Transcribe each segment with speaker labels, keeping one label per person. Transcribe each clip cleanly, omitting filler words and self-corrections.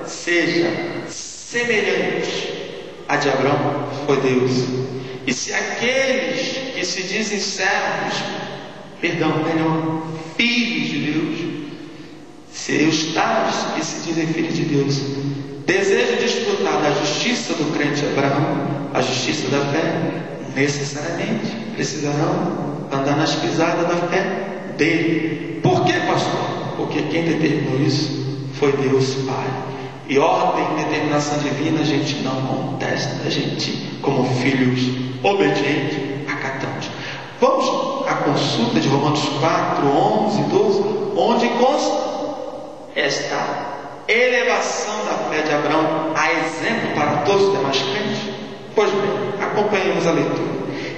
Speaker 1: seja semelhante à de Abraão, foi Deus. E se aqueles que se dizem servos, melhor, filhos de Deus, se os tais que se dizem filhos de Deus desejam desfrutar da justiça do crente Abraão, a justiça da fé, necessariamente precisarão andar nas pisadas da fé dele. Por quê, pastor? Porque quem determinou isso foi Deus Pai. E ordem e determinação divina a gente não contesta, a gente, como filhos obedientes, acatamos. Vamos à consulta de Romanos 4, 11 e 12, onde consta esta elevação da fé de Abraão a exemplo para todos os demais crentes. Pois bem, acompanhemos a leitura.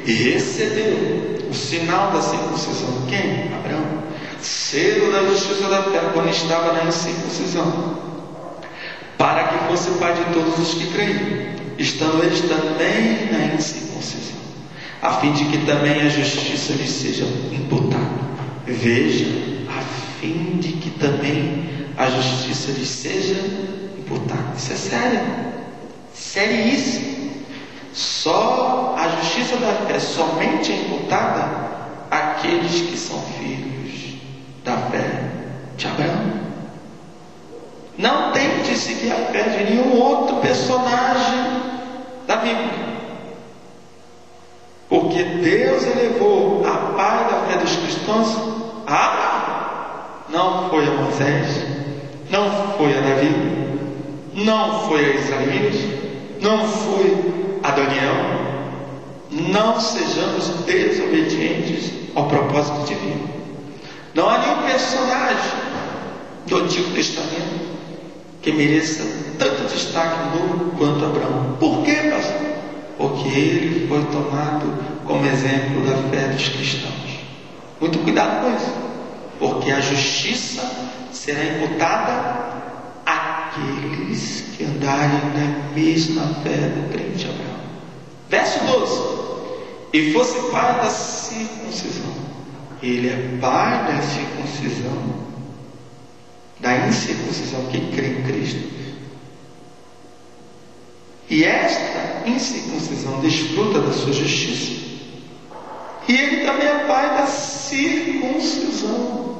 Speaker 1: E recebeu o sinal da circuncisão. Quem? Abraão. Selo da justiça da fé, quando estava na incircuncisão, para que fosse pai de todos os que creem, estando eles também na incircuncisão, a fim de que também a justiça lhes seja imputada. Veja, a fim de que também a justiça lhes seja imputada. Isso é sério, seríssimo. Só a justiça da fé somente é imputada àqueles que são filhos da fé de Abraão. Não tente seguir a fé de nenhum outro personagem da Bíblia, porque Deus elevou a pai da fé dos cristãos a Abraão. Não foi a Moisés, não foi a Davi, não foi a Isaías, não foi a Daniel. Não sejamos desobedientes ao propósito divino. Não há nenhum personagem do Antigo Testamento que mereça tanto destaque no Novo quanto Abraão. Por quê, pastor? Porque ele foi tomado como exemplo da fé dos cristãos. Muito cuidado com isso, porque a justiça será imputada àqueles que andarem na mesma fé do crente Abraão. Verso 12. E fosse pai da circuncisão. Ele é pai da circuncisão, da incircuncisão, que crê em Cristo. E esta incircuncisão desfruta da sua justiça. E ele também é pai da circuncisão.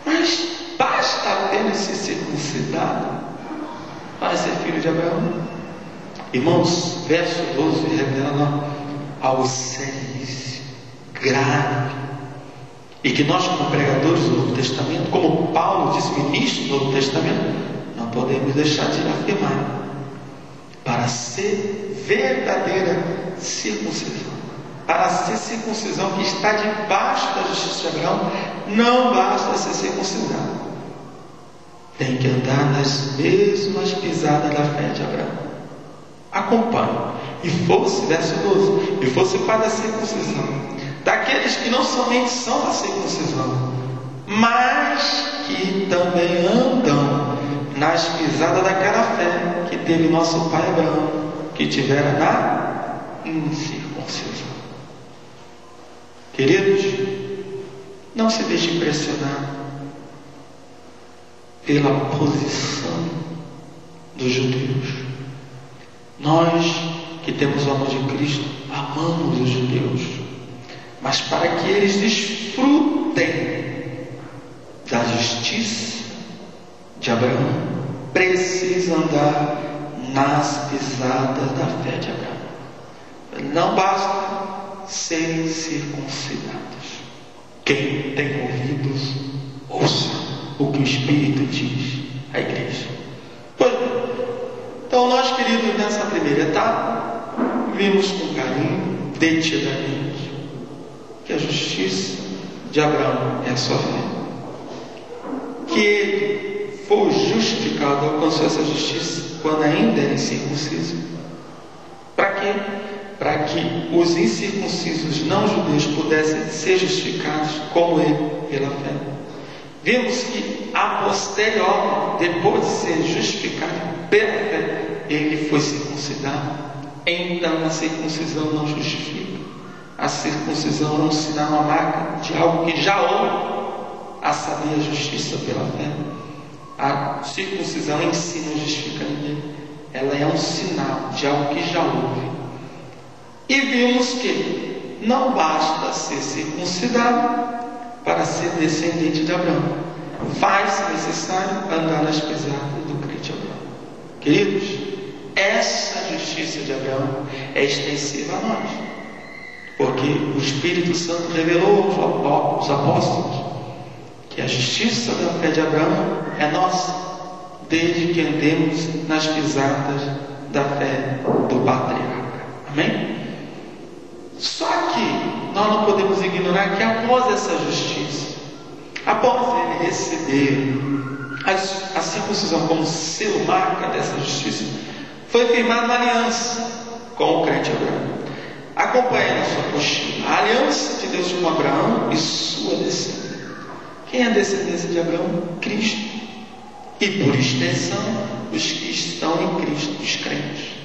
Speaker 1: Mas basta apenas ser circuncidado para ser filho de Abraão? Irmãos, verso 12 revela algo seríssimo, grave, e que nós, como pregadores do Novo Testamento, como Paulo diz, ministro do Novo Testamento, não podemos deixar de afirmar. Para ser verdadeira circuncisão, para ser circuncisão que está debaixo da justiça de Abraão, não basta ser circuncidado, tem que andar nas mesmas pisadas da fé de Abraão. Acompanhe. E fosse, verso 12, e fosse pai da circuncisão, daqueles que não somente são da circuncisão, mas que também andam nas pisadas daquela fé que teve nosso pai Abraão, que tivera na incircuncisão. Queridos, não se deixe impressionar pela posição dos judeus. Nós que temos o amor de Cristo, amamos os judeus, mas para que eles desfrutem da justiça de Abraão, precisam andar nas pisadas da fé de Abraão. Não basta serem circuncidados. Quem tem ouvidos, ouça o que o Espírito diz à igreja. Pois bem, então nós, queridos, nessa primeira etapa, vimos com carinho, detidamente, que a justiça de Abraão é a sua fé, que ele foi justificado, alcançou essa justiça quando ainda era incircunciso. Para quê? Para que os incircuncisos não judeus pudessem ser justificados como ele, pela fé. Vimos que a posterior, depois de ser justificado pela fé, ele foi circuncidado. Então a circuncisão não justifica. A circuncisão é um sinal, uma marca de algo que já houve, a saber, a justiça pela fé. A circuncisão em si não justifica ninguém. Ela é um sinal de algo que já houve. E vimos que não basta ser circuncidado para ser descendente de Abraão. Faz-se necessário andar nas pisadas do crente Abraão. Queridos, essa justiça de Abraão é extensiva a nós. Porque o Espírito Santo revelou aos apóstolos que a justiça da fé de Abraão é nossa, desde que andemos nas pisadas da fé do patriarca. Amém? Só que nós não podemos ignorar que após essa justiça, após ele receber a circuncisão como selo, marca dessa justiça, foi firmada uma aliança com o crente Abraão. Acompanhe na sua apostila a aliança de Deus com Abraão e sua descendência. Quem é a descendência de Abraão? Cristo. E por extensão, os que estão em Cristo, os crentes.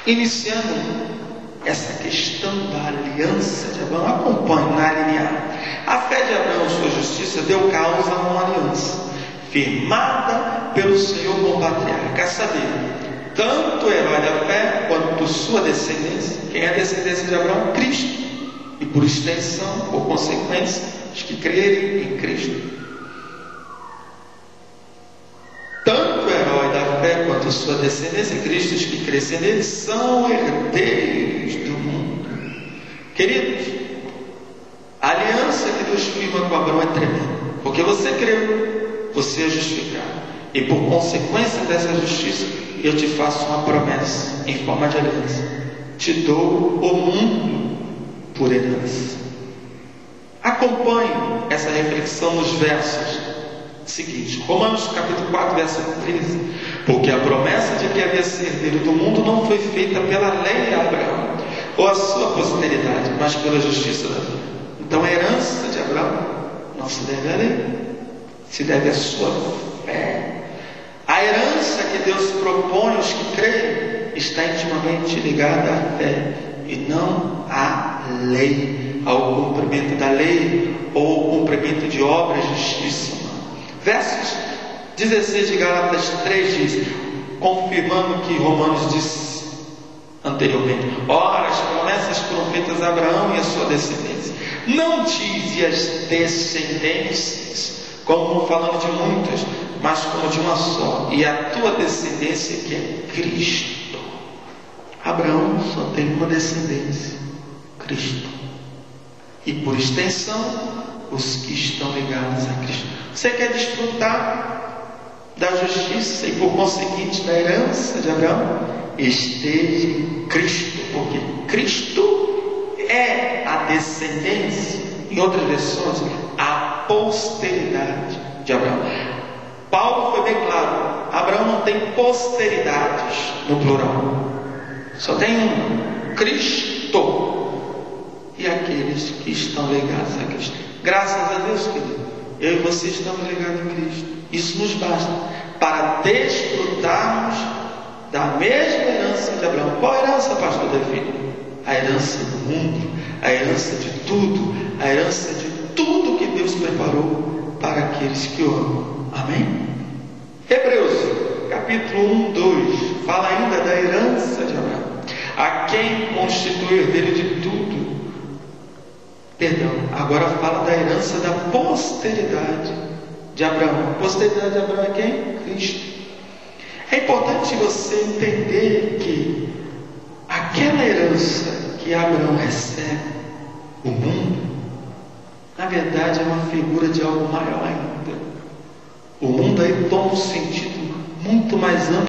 Speaker 1: Iniciando essa questão da aliança de Abraão, acompanhe na linear. A fé de Abraão e sua justiça deu causa a uma aliança, firmada pelo Senhor com o patriarca, a saber, tanto o herói da fé quanto sua descendência. Quem é a descendência de Abraão? Cristo. E por extensão, por consequência, os que crerem em Cristo. Tanto o herói da fé quanto sua descendência, Cristo, os que crescem nele, são herdeiros do mundo. Queridos, a aliança que Deus firma com Abraão é tremenda. Porque você creu, você é justificado. E por consequência dessa justiça, eu te faço uma promessa em forma de aliança. Te dou o mundo por herança. Acompanhe essa reflexão nos versos seguintes. Romanos capítulo 4, verso 13. Porque a promessa de que havia ser herdeiro do mundo não foi feita pela lei a Abraão, ou a sua posteridade, mas pela justiça da fé. Então a herança de Abraão não se deve à lei, se deve à sua fé. A herança que Deus propõe aos que creem está intimamente ligada à fé e não à lei, ao cumprimento da lei ou ao cumprimento de obras de justiça humana. Versos 16 de Gálatas 3 diz, confirmando o que Romanos disse anteriormente: ora, as promessas foram feitas a Abraão e a sua descendência. Não diz as descendências, como falando de muitas, mas como de uma só, e a tua descendência que é Cristo. Abraão só tem uma descendência, Cristo. E por extensão, os que estão ligados a Cristo. Você quer desfrutar da justiça e por conseguinte da herança de Abraão? Esteja em Cristo, porque Cristo é a descendência, em outras versões, a posteridade de Abraão. Paulo foi bem claro, Abraão não tem posteridades no plural, só tem um, Cristo, e aqueles que estão ligados a Cristo. Graças a Deus, querido, eu e você estamos ligados a Cristo. Isso nos basta para desfrutarmos da mesma herança de Abraão. Qual a herança, pastor Davi? A herança do mundo, a herança de tudo, a herança de tudo que Deus preparou para aqueles que o amam. Amém? Hebreus, capítulo 1, 2, fala ainda da herança de Abraão. A quem constitui herdeiro de tudo. Perdão, agora fala da herança da posteridade de Abraão. A posteridade de Abraão é quem? Cristo. É importante você entender que aquela herança que Abraão recebe, o mundo, na verdade é uma figura de algo maior ainda. O mundo aí toma um sentido muito mais amplo